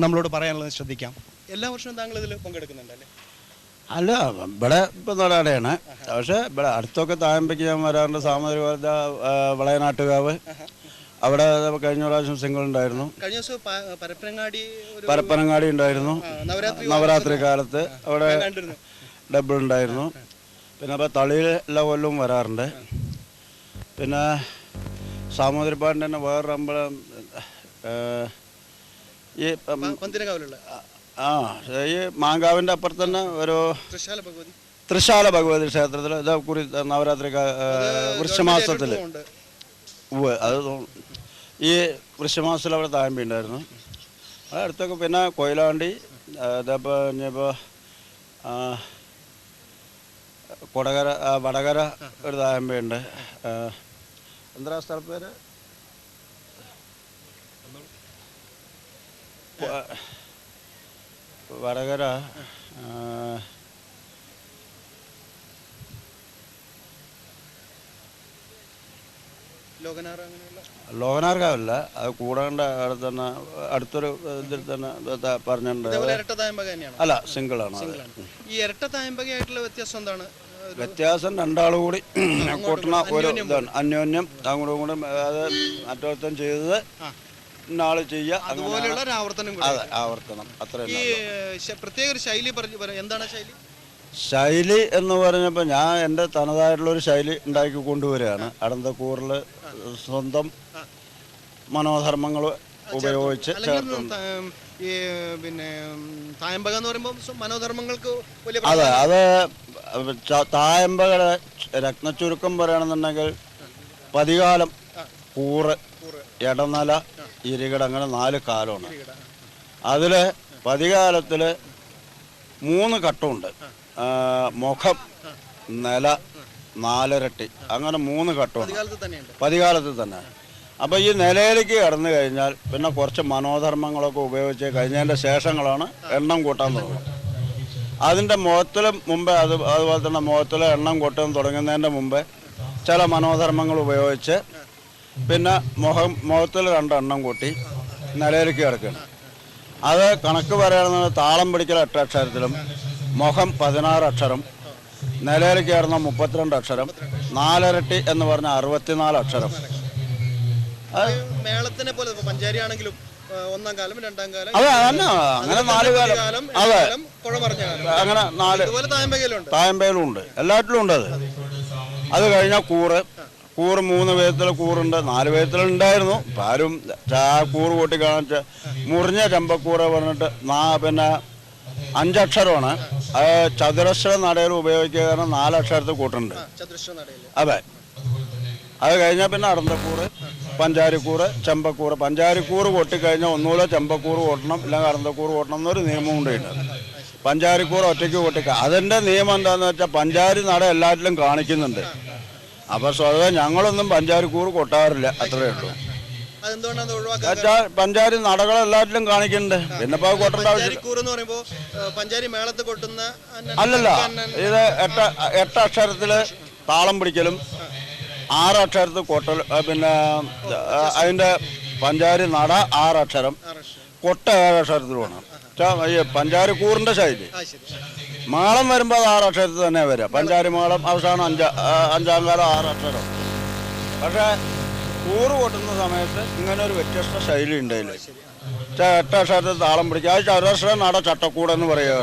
നമ്മളോട് പറയാനുള്ളത് ശ്രദ്ധിക്കാം. എല്ലാ വർഷവും താങ്കൾ ഇതിൽ പങ്കെടുക്കുന്നുണ്ടല്ലേ? അല്ല, ഇവിടെ ഇപ്പം നടയാണ്. പക്ഷേ ഇവിടെ അടുത്തൊക്കെ താഴമ്പയ്ക്ക് ഞാൻ വരാറുണ്ട്. സാമൂതിരി വളയനാട്ടുകാവ് അവിടെ കഴിഞ്ഞ പ്രാവശ്യം സിംഗിൾ ഉണ്ടായിരുന്നു. കഴിഞ്ഞ ദിവസം പരപ്പനങ്ങാടി ഉണ്ടായിരുന്നു. നവരാത്രി കാലത്ത് അവിടെ ഡബിൾ ഉണ്ടായിരുന്നു. പിന്നെ അപ്പോൾ തളിയിൽ എല്ലാ കൊല്ലവും വരാറുണ്ട്. പിന്നെ സാമൂതിരിപ്പാടിൻ്റെ തന്നെ വേറൊരു അമ്പലം ഈ ഈ മാങ്കാവിൻ്റെ അപ്പുറത്ത് തന്നെ ഒരു തൃശാല ഭഗവതി ക്ഷേത്രത്തിൽ ഇതേക്കുറി നവരാത്രി വൃക്ഷമാസത്തിൽ അത് ഈ വൃക്ഷമാസത്തിൽ അവിടെ താഴമ്പി ഉണ്ടായിരുന്നു. അത് അടുത്തൊക്കെ പിന്നെ കൊയിലാണ്ടി അതേപോലെ ഇനിയിപ്പോൾ കൊടകര വടകര ഒരു താഴമ്പയുണ്ട്. എന്താ സ്ഥലത്ത് പേര്? വടകര ലോകനാർക്കാവില്ല, അത് കൂടാണ്ട് അവിടെ തന്നെ അടുത്തൊരു ഇതിൽ തന്നെ പറഞ്ഞിട്ടുണ്ട്. അല്ല, സിംഗിൾ ആണ്. ഈ ഇരട്ട തായമ്പകയായിട്ടുള്ള വ്യത്യാസം എന്താണ്? വ്യത്യാസം രണ്ടാളും കൂടി കൂട്ടുന്ന ഒരു ഇതാണ്, അന്യോന്യം അങ്ങോട്ടും കൂടെ അത് മറ്റൊരുത്തം ചെയ്തത് നാളെ ചെയ്യുക, അതെ ആവർത്തനം അത്ര. പ്രത്യേക ഒരു ശൈലി എന്താണ് ശൈലി? ശൈലി എന്ന് പറഞ്ഞപ്പോൾ ഞാൻ എൻ്റെ തനതായിട്ടുള്ളൊരു ശൈലി ഉണ്ടാക്കി കൊണ്ടുവരികയാണ്. അടന്തക്കൂറിൽ സ്വന്തം മനോധർമ്മങ്ങൾ ഉപയോഗിച്ച് പിന്നെ തായമ്പക എന്ന് പറയുമ്പോൾ മനോധർമ്മങ്ങൾക്ക് അതെ, അത് തായമ്പകളുടെ രത്നച്ചുരുക്കം പറയുകയാണെന്നുണ്ടെങ്കിൽ പതികാലം, കൂറ്, ഇടനില, ഇരികട, അങ്ങനെ 4 കാലമാണ്. അതിൽ പതികാലത്തിൽ 3 ഘട്ടമുണ്ട്. മുഖം, നില, 4 ഇരട്ടി, അങ്ങനെ 3 ഘട്ടമുണ്ട് പതികാലത്തിൽ തന്നെ. അപ്പോൾ ഈ നിലയിലേക്ക് കടന്നു കഴിഞ്ഞാൽ പിന്നെ കുറച്ച് മനോധർമ്മങ്ങളൊക്കെ ഉപയോഗിച്ച് കഴിഞ്ഞതിൻ്റെ ശേഷങ്ങളാണ് എണ്ണം കൂട്ടാൻ തുടങ്ങുന്നത്. അതിൻ്റെ മുഖത്തിൽ മുമ്പേ അതുപോലെ തന്നെ മുഖത്തിൽ എണ്ണം കൂട്ടാൻ തുടങ്ങുന്നതിൻ്റെ മുമ്പേ ചില മനോധർമ്മങ്ങൾ ഉപയോഗിച്ച് പിന്നെ മുഖത്തിൽ 2 എണ്ണം കൂട്ടി നിലയിലേക്ക് കിടക്കുകയാണ്. അത് കണക്ക് പറയുകയാണെന്ന് താളം പിടിക്കൽ 8 അക്ഷരത്തിലും, മുഖം 16 അക്ഷരം, നിലയിലേക്ക് കയറുന്ന 32 അക്ഷരം, 4 ഇരട്ടി എന്ന് പറഞ്ഞ 64 അക്ഷരം. മേളത്തിനെ പോലെ പഞ്ചാരി ആണെങ്കിലും ഒന്നാം കാലം, രണ്ടാം കാലം, അതെ അങ്ങനെ 4 കാലം, അതെ അങ്ങനെ 4 തായമ്പയിലും ഉണ്ട്, എല്ലാറ്റിലും ഉണ്ട്. അത് കഴിഞ്ഞാൽ കൂറ് 3 വിധത്തിൽ കൂറുണ്ട്, 4 വിധത്തിലുണ്ടായിരുന്നു. ഇപ്പം ആരും കൂറ് കൂട്ടി കാണിച്ച് മുറിഞ്ഞ ചമ്പക്കൂറ് പറഞ്ഞിട്ട് പിന്നെ 5 അക്ഷരമാണ്. അത് ചതുരശ്ര നടയിൽ ഉപയോഗിക്കുക, കാരണം 4 അക്ഷരത്തിൽ കൂട്ടുണ്ട്. അതെ, അത് കഴിഞ്ഞാൽ പിന്നെ അടന്തക്കൂറ്, പഞ്ചാരിക്കൂറ്, ചെമ്പക്കൂറ്. പഞ്ചാരിക്കൂറ് കൊട്ടിക്കഴിഞ്ഞാൽ ഒന്നുകൂടെ ചെമ്പക്കൂറ് കൊട്ടണം, ഇല്ലെങ്കിൽ അടന്തക്കൂറ് കൊട്ടണം എന്നൊരു നിയമം ഉണ്ട്. പഞ്ചാരിക്കൂറ് ഒറ്റയ്ക്ക് കൊട്ടിക്കുക. അതിൻ്റെ നിയമം എന്താണെന്ന് വെച്ചാൽ പഞ്ചാരി നട എല്ലാറ്റിലും കാണിക്കുന്നുണ്ട്. അപ്പോൾ സ്വതവേ ഞങ്ങളൊന്നും പഞ്ചാരിക്കൂറ് കൊട്ടാറില്ല, അത്രയേ ഉള്ളൂ. പഞ്ചാരി നടകൾ എല്ലാറ്റിലും കാണിക്കുന്നുണ്ട്. പിന്നെ ഇപ്പോൾ കൊട്ടേണ്ട ആവശ്യം അല്ലല്ല. ഇത് 8 അക്ഷരത്തിൽ താളം പിടിക്കലും 6 അക്ഷരത്തിൽ കൊട്ടൽ. പിന്നെ അതിൻ്റെ പഞ്ചാരി നട 6 അക്ഷരം, കൊട്ട 7 അക്ഷരത്തിലുമാണ് ഈ പഞ്ചാരിക്കൂറിൻ്റെ ശൈലി. മേളം വരുമ്പോൾ അത് 6 അക്ഷരത്തിൽ തന്നെ വരിക. പഞ്ചാരി മേളം അവസാനം 5-ാം കാലം 6 അക്ഷരം. പക്ഷേ കൂറ് കൊട്ടുന്ന സമയത്ത് ഇങ്ങനെ ഒരു വ്യത്യസ്ത ശൈലി ഉണ്ട്. അതിൽ 8 അക്ഷരത്തിൽ താളം പിടിക്കുക. അത് ചതുരശ്ര നട ചട്ടക്കൂടെന്ന് പറയുക.